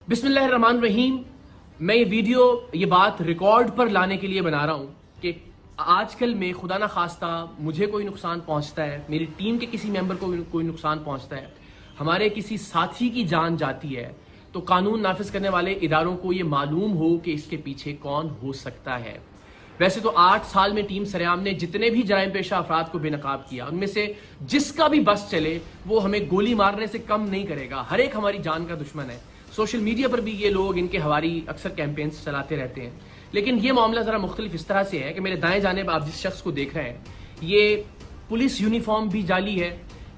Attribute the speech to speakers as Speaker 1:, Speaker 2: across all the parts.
Speaker 1: बिस्मिल्लाहिर्रहमानिर्रहीम। मैं ये बात रिकॉर्ड पर लाने के लिए बना रहा हूं कि आजकल में खुदा ना खास्ता मुझे कोई नुकसान पहुंचता है, मेरी टीम के किसी मेंबर को कोई नुकसान पहुंचता है, हमारे किसी साथी की जान जाती है, तो कानून नाफिज करने वाले इदारों को यह मालूम हो कि इसके पीछे कौन हो सकता है। वैसे तो 8 साल में टीम सरेआम ने जितने भी जराइम पेशा अफराद को बेनकाब किया, उनमें से जिसका भी बस चले वो हमें गोली मारने से कम नहीं करेगा। हर एक हमारी जान का दुश्मन है। सोशल मीडिया पर भी ये लोग इनके हवारी अक्सर कैंपेन्स चलाते रहते हैं। लेकिन ये मामला जरा मुख्तलिफ इस तरह से है कि मेरे दाएं जानिब आप जिस शख्स को देख रहे हैं, ये पुलिस यूनिफॉर्म भी जाली है,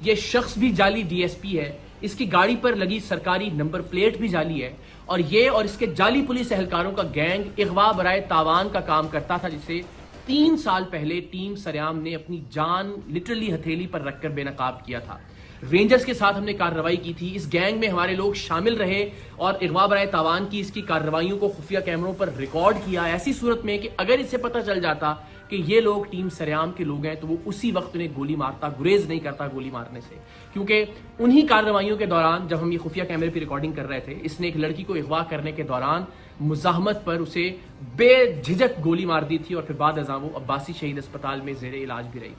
Speaker 1: ये शख्स भी जाली डीएसपी है, इसकी गाड़ी पर लगी सरकारी नंबर प्लेट भी जाली है, और ये और इसके जाली पुलिस एहलकारों का गैंग इगवा बराए तावान का काम करता था, जिसे 3 साल पहले टीम सरेआम ने अपनी जान लिटरली हथेली पर रखकर बेनकाब किया था। रेंजर्स के साथ हमने कार्रवाई की थी। इस गैंग में हमारे लोग शामिल रहे और इगवा बराए तावान की इसकी कार्रवाइयों को खुफिया कैमरों पर रिकॉर्ड किया। ऐसी सूरत में कि अगर इसे पता चल जाता कि ये लोग टीम सरेआम के लोग हैं तो वो उसी वक्त उन्हें गोली मारता, गुरेज नहीं करता गोली मारने से। क्योंकि उन्हीं कार्रवाइयों के दौरान जब हम ये खुफिया कैमरे पर रिकॉर्डिंग कर रहे थे, इसने एक लड़की को अगवा करने के दौरान मुजाहमत पर उसे बेझिझक गोली मार दी थी और फिर बाद अज़ां वो अब्बासी शहीद अस्पताल में जेर इलाज भी रही।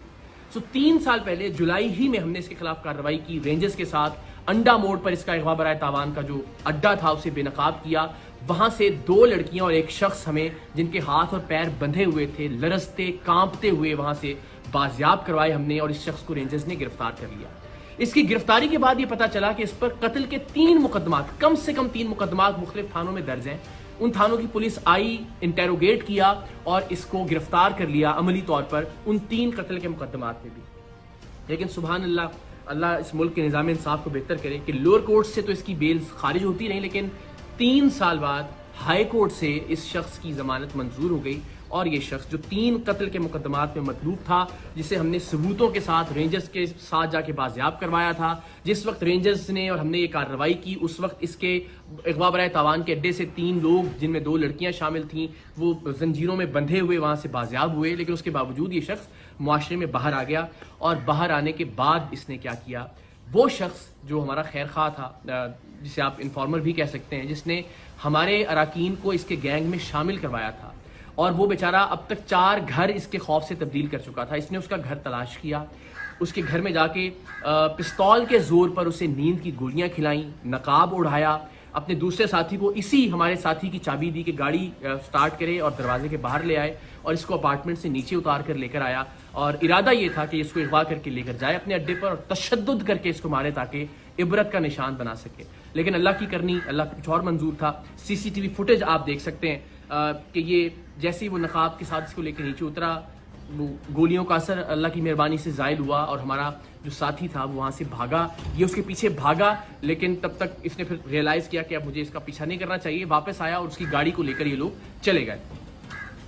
Speaker 1: 3 साल पहले जुलाई ही में हमने इसके खिलाफ कार्रवाई की। रेंजर्स के साथ अंडा मोड़ पर इसका अगवा बराए तावान का जो अड्डा था उसे बेनकाब किया। वहां से 2 लड़कियां और एक शख्स हमें, जिनके हाथ और पैर बंधे हुए थे, लरजते कांपते हुए वहां से बाजियाब करवाए हमने, और इस शख्स को रेंजर्स ने गिरफ्तार कर लिया। इसकी गिरफ्तारी के बाद यह पता चला कि इस पर कत्ल के 3 मुकदमात, कम से कम 3 मुकदमात मुख्तलिफ थानों में दर्ज हैं। उन थानों की पुलिस आई, इंटेरोगेट किया और इसको गिरफ्तार कर लिया अमली तौर पर उन 3 कत्ल के मुकदमात में भी। लेकिन सुभान अल्लाह, अल्लाह इस मुल्क के निज़ाम इंसाफ को बेहतर करे कि लोअर कोर्ट से तो इसकी बेल खारिज होती नहीं, लेकिन 3 साल बाद हाई कोर्ट से इस शख्स की जमानत मंजूर हो गई। और ये शख्स जो 3 कत्ल के मुकदमात में मतलूब था, जिसे हमने सबूतों के साथ रेंजर्स के साथ जाके बाजियाब करवाया था, जिस वक्त रेंजर्स ने और हमने ये कार्रवाई की उस वक्त इसके अगवा बराए तावान के अड्डे से 3 लोग, जिनमें 2 लड़कियां शामिल थीं, वो जंजीरों में बंधे हुए वहां से बाजियाब हुए। लेकिन उसके बावजूद ये शख्स मुआशरे में बाहर आ गया। और बाहर आने के बाद इसने क्या किया, वो शख्स जो हमारा खैर खा था, जिसे आप इन्फॉर्मर भी कह सकते हैं, जिसने हमारे अराकीन को इसके गैंग में शामिल करवाया था, और वो बेचारा अब तक 4 घर इसके खौफ से तब्दील कर चुका था। इसने उसका घर तलाश किया, उसके घर में जाके पिस्तौल के जोर पर उसे नींद की गोलियां खिलाई, नकाब उड़ाया, अपने दूसरे साथी को इसी हमारे साथी की चाबी दी कि गाड़ी स्टार्ट करे और दरवाजे के बाहर ले आए, और इसको अपार्टमेंट से नीचे उतार कर लेकर आया। और इरादा ये था कि इसको अगवा करके लेकर जाए अपने अड्डे पर और तशद्दुद करके इसको मारे ताकि इबरत का निशान बना सके। लेकिन अल्लाह की करनी, अल्लाह का कुछ और मंजूर था। सीसीटीवी फुटेज आप देख सकते हैं कि ये जैसे ही वो नकाब के साथ इसको लेकर नीचे उतरा, वो गोलियों का असर अल्लाह की मेहरबानी से जायल हुआ और हमारा जो साथी था वो वहां से भागा। ये उसके पीछे भागा, लेकिन तब तक इसने फिर रियलाइज किया कि अब मुझे इसका पीछा नहीं करना चाहिए। वापस आया और उसकी गाड़ी को लेकर ये लोग चले गए।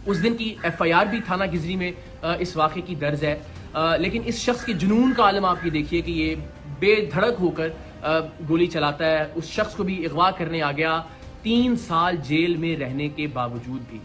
Speaker 1: उस दिन की FIR भी थाना गिजरी में इस वाक़े की दर्ज है। लेकिन इस शख्स के जुनून का आलम आप ये देखिए कि ये बेधड़क होकर गोली चलाता है। उस शख्स को भी अगवा करने आ गया 3 साल जेल में रहने के बावजूद भी।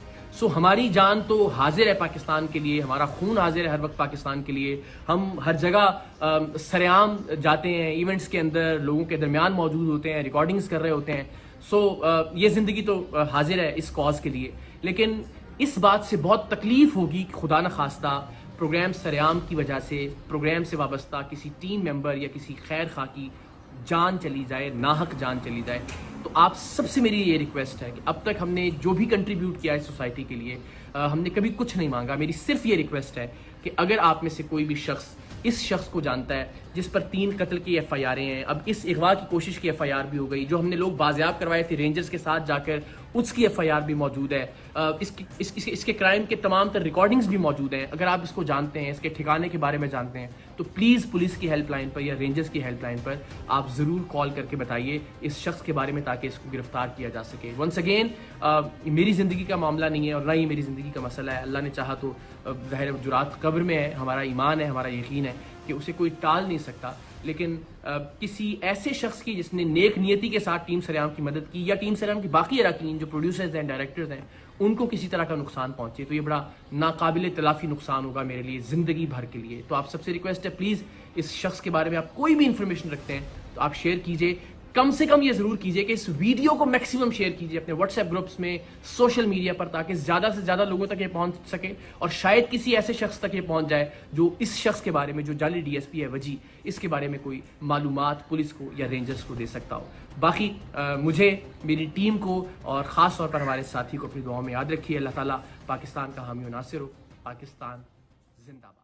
Speaker 1: हमारी जान तो हाजिर है पाकिस्तान के लिए, हमारा खून हाजिर है हर वक्त पाकिस्तान के लिए। हम हर जगह सरेआम जाते हैं, इवेंट्स के अंदर लोगों के दरमियान मौजूद होते हैं, रिकॉर्डिंग्स कर रहे होते हैं। ये जिंदगी तो हाजिर है इस कॉज के लिए। लेकिन इस बात से बहुत तकलीफ होगी कि खुदा न खास्ता प्रोग्राम सरेआम की वजह से प्रोग्राम से वाबस्ता किसी टीम मेंबर या किसी खैर खा की जान चली जाए, नाहक जान चली जाए। तो आप सबसे मेरी ये रिक्वेस्ट है कि अब तक हमने जो भी कंट्रीब्यूट किया है सोसाइटी के लिए, हमने कभी कुछ नहीं मांगा। मेरी सिर्फ ये रिक्वेस्ट है कि अगर आप में से कोई भी शख्स इस शख्स को जानता है जिस पर 3 कत्ल की FIR हैं, अब इस अगवा की कोशिश की FIR भी हो गई, जो हमने लोग बाजियाब करवाए थे रेंजर्स के साथ जाकर, उसकी FIR भी मौजूद है। इसके क्राइम के तमाम तर रिकॉर्डिंग्स भी मौजूद हैं। अगर आप इसको जानते हैं, इसके ठिकाने के बारे में जानते हैं, तो प्लीज़ पुलिस की हेल्पलाइन पर या रेंजर्स की हेल्पलाइन पर आप ज़रूर कॉल करके बताइए इस शख्स के बारे में, ताकि इसको गिरफ्तार किया जा सके। वंस अगेन, मेरी ज़िंदगी का मामला नहीं है और ना ही मेरी ज़िंदगी का मसला है। अल्लाह ने चाहा तो ज़ाहिर जुरात कब्र में है, हमारा ईमान है, हमारा यकीन है कि उसे कोई टाल नहीं सकता। लेकिन किसी ऐसे शख्स की जिसने नेक नियति के साथ टीम सरेआम की मदद की, या टीम सरेआम की बाकी अराकीन जो प्रोड्यूसर्स हैं, डायरेक्टर्स हैं, उनको किसी तरह का नुकसान पहुंचे, तो ये बड़ा नाकाबिल तलाफी नुकसान होगा मेरे लिए ज़िंदगी भर के लिए। तो आप सबसे रिक्वेस्ट है, प्लीज़ इस शख्स के बारे में आप कोई भी इंफॉर्मेशन रखते हैं तो आप शेयर कीजिए। कम से कम ये जरूर कीजिए कि इस वीडियो को मैक्सिमम शेयर कीजिए अपने व्हाट्सएप ग्रुप्स में, सोशल मीडिया पर, ताकि ज्यादा से ज्यादा लोगों तक ये पहुंच सके और शायद किसी ऐसे शख्स तक ये पहुंच जाए जो इस शख्स के बारे में, जो जाली डीएसपी है वजी, इसके बारे में कोई मालूमात पुलिस को या रेंजर्स को दे सकता हो। बाकी मुझे, मेरी टीम को और ख़ास तौर पर हमारे साथी को अपनी दुआओं में याद रखिए। अल्लाह ताला पाकिस्तान का हामी और नासिर हो। पाकिस्तान जिंदाबाद।